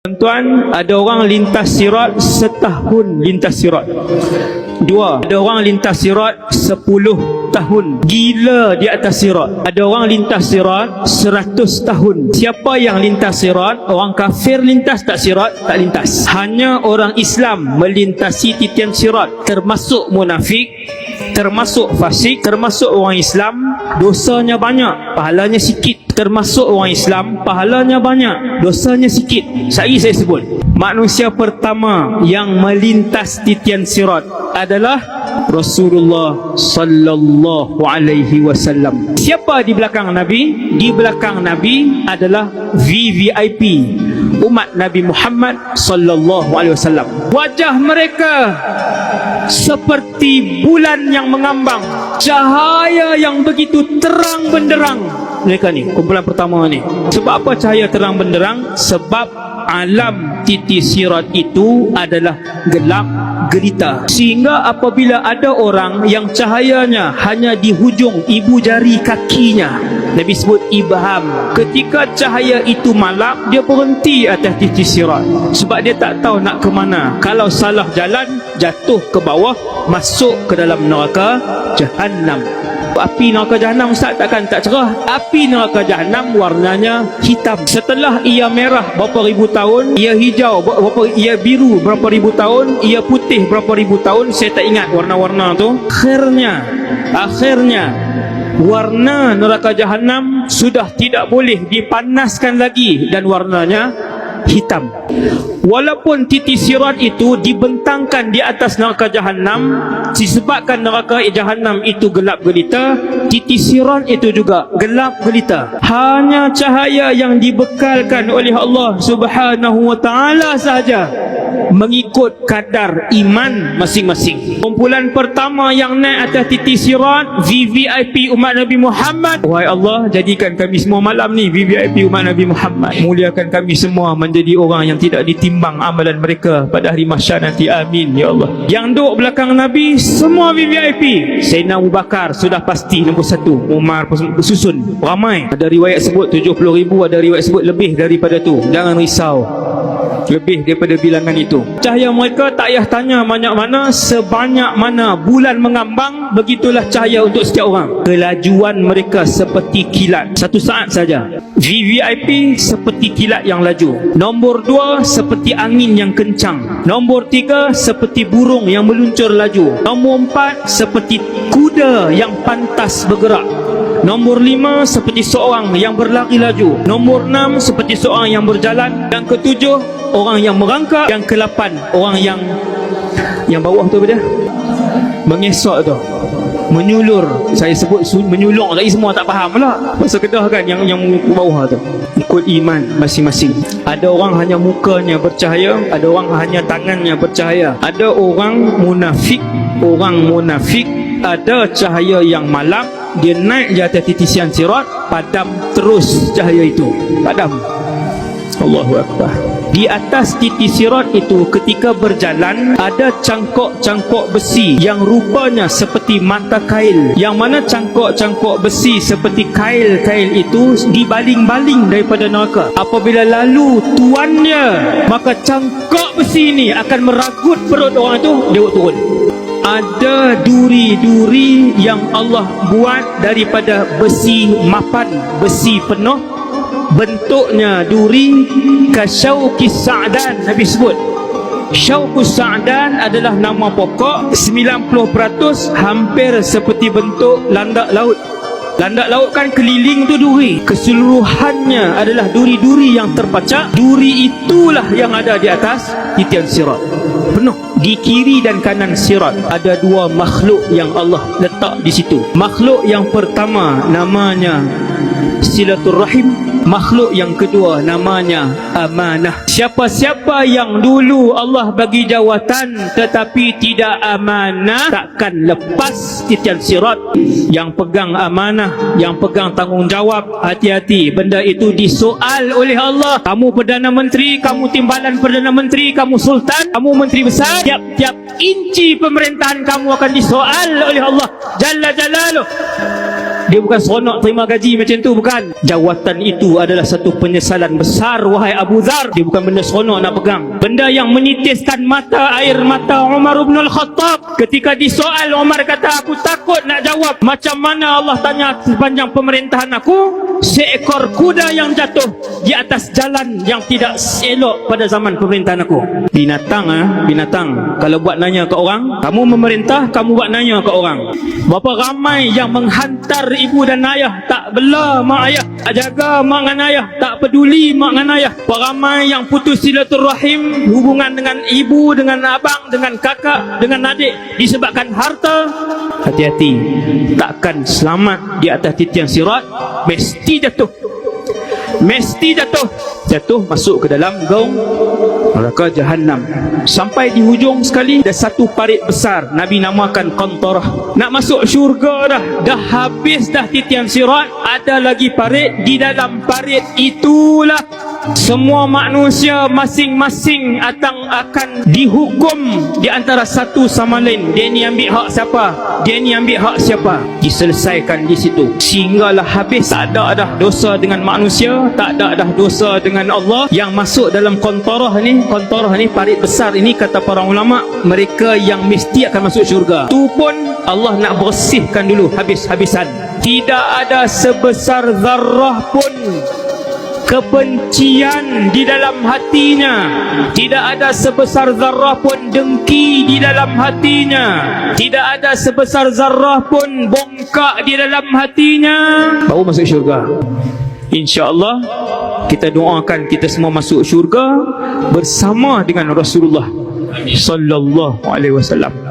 Tuan-tuan, ada orang lintas sirat setahun lintas sirat. Dua, ada orang lintas sirat 10 tahun gila di atas sirat. Ada orang lintas sirat 100 tahun. Siapa yang lintas sirat? Orang kafir lintas tak sirat? Tak lintas. Hanya orang Islam melintasi titian sirat, termasuk munafik, termasuk fasik, termasuk orang Islam, dosanya banyak, pahalanya sikit. Termasuk orang Islam, pahalanya banyak, dosanya sikit. Saya sebut, manusia pertama yang melintas titian sirat adalah Rasulullah sallallahu alaihi wasallam. Siapa di belakang Nabi? Di belakang Nabi adalah VVIP umat Nabi Muhammad sallallahu alaihi wasallam. Wajah mereka seperti bulan yang mengambang, cahaya yang begitu terang benderang. Mereka ni, kumpulan pertama ni. Sebab apa cahaya terang benderang? Sebab alam titi sirat itu adalah gelap gelita. Sehingga apabila ada orang yang cahayanya hanya di hujung ibu jari kakinya, Nabi sebut ibham, ketika cahaya itu malap, dia berhenti atas titi sirat. Sebab dia tak tahu nak ke mana. Kalau salah jalan, jatuh ke bawah, masuk ke dalam neraka Jahannam. Api neraka Jahannam, Ustaz, takkan tak cerah? Api neraka Jahannam warnanya hitam. Setelah ia merah berapa ribu tahun, ia hijau ia biru berapa ribu tahun, ia putih berapa ribu tahun, saya tak ingat warna-warna tu. Akhirnya warna neraka Jahannam sudah tidak boleh dipanaskan lagi dan warnanya hitam. Walaupun titi sirat itu dibentangkan di atas neraka Jahannam, disebabkan neraka Jahannam itu gelap gelita, titi sirat itu juga gelap gelita. Hanya cahaya yang dibekalkan oleh Allah Subhanahu wa taala sahaja, mengikut kadar iman masing-masing. Kumpulan pertama yang naik atas titi sirat, VVIP umat Nabi Muhammad. Wahai Allah, jadikan kami semua malam ni VVIP umat Nabi Muhammad. Muliakan kami semua menjadi orang yang tidak ditimbang amalan mereka pada hari mahsyar nanti. Amin ya Allah. Yang duduk belakang Nabi semua VVIP. Sayyidina Abu Bakar sudah pasti nombor 1, Umar susun, ramai. Ada riwayat sebut 70,000, ada riwayat sebut lebih daripada tu. Jangan risau, lebih daripada bilangan itu. Cahaya mereka tak payah tanya banyak mana, sebanyak mana bulan mengambang, begitulah cahaya untuk setiap orang. Kelajuan mereka seperti kilat, 1 saat saja. VVIP seperti kilat yang laju. Nombor 2 seperti angin yang kencang. Nombor 3 seperti burung yang meluncur laju. Nombor 4 seperti kuda yang pantas bergerak. Nombor 5 seperti seorang yang berlari laju. Nombor 6 seperti seorang yang berjalan. Yang ke-7 orang yang merangkak. Yang ke-8 orang yang bawah tu apa dia? Mengesok tu, menyulur. Saya sebut menyulur lagi, semua tak faham pula. Pasal Kedah kan yang bawah tu. Ikut iman masing-masing. Ada orang hanya mukanya bercahaya, ada orang hanya tangannya bercahaya. Ada orang munafik ada cahaya yang malam, dia naik di atas titisan sirat, padam terus cahaya itu, padam. Allahu Akbar. Di atas titi sirat itu ketika berjalan, ada cangkok-cangkok besi yang rupanya seperti mata kail. Yang mana cangkok-cangkok besi seperti kail-kail itu dibaling-baling daripada neraka. Apabila lalu tuannya, maka cangkok besi ini akan meragut perut orang itu, dia turun. Ada duri-duri yang Allah buat daripada besi mapan, besi penuh. Bentuknya duri kasyauqis sa'dan. Nabi sebut syauqus sa'dan adalah nama pokok. 90% hampir seperti bentuk landak laut. Landak laut kan keliling tu duri, keseluruhannya adalah duri-duri yang terpacak. Duri itulah yang ada di atas titian sirat, penuh. Di kiri dan kanan sirat ada 2 makhluk yang Allah letak di situ. Makhluk yang pertama namanya silaturrahim. Makhluk yang kedua namanya amanah. Siapa-siapa yang dulu Allah bagi jawatan tetapi tidak amanah, takkan lepas titian sirat. Yang pegang amanah, yang pegang tanggungjawab, hati-hati, benda itu disoal oleh Allah. Kamu Perdana Menteri, kamu timbalan Perdana Menteri, kamu Sultan, kamu Menteri Besar, tiap-tiap inci pemerintahan kamu akan disoal oleh Allah Jalla Jalaluh. Dia bukan seronok terima gaji macam tu, bukan. Jawatan itu adalah satu penyesalan besar, wahai Abu Dzar. Dia bukan benda seronok nak pegang. Benda yang menitiskan mata, air mata Umar bin Al-Khattab. Ketika disoal, Umar kata, aku takut nak jawab. Macam mana Allah tanya sepanjang pemerintahan aku? Seekor kuda yang jatuh di atas jalan yang tidak elok pada zaman pemerintahan aku. Binatang, binatang. Kalau buat nanya ke orang, kamu memerintah, kamu buat nanya ke orang. Berapa ramai yang menghantar ibu dan ayah, tak bela mak ayah, tak jaga mak dengan ayah, tak peduli mak dengan ayah. Berapa ramai yang putus silaturahim, hubungan dengan ibu, dengan abang, dengan kakak, dengan adik, disebabkan harta. Hati-hati, takkan selamat di atas titian sirat. Mesti jatuh, mesti jatuh. Jatuh masuk ke dalam gaung neraka Jahannam. Sampai di hujung sekali ada satu parit besar, Nabi namakan Qantarah. Nak masuk syurga dah habis dah titian sirat. Ada lagi parit. Di dalam parit itulah semua manusia masing-masing akan dihukum di antara satu sama lain. Dia ni ambil hak siapa, dia ni ambil hak siapa, diselesaikan di situ sehinggalah habis. Tak ada dah dosa dengan manusia, tak ada dah dosa dengan Allah. Yang masuk dalam Qantarah ni, parit besar ini, kata para ulama, mereka yang mesti akan masuk syurga. Tu pun Allah nak bersihkan dulu habis-habisan. Tidak ada sebesar zarrah pun kebencian di dalam hatinya. Tidak ada sebesar zarrah pun dengki di dalam hatinya. Tidak ada sebesar zarrah pun bongkak di dalam hatinya. Baru masuk syurga. InsyaAllah kita doakan kita semua masuk syurga bersama dengan Rasulullah sallallahu alaihi wasallam.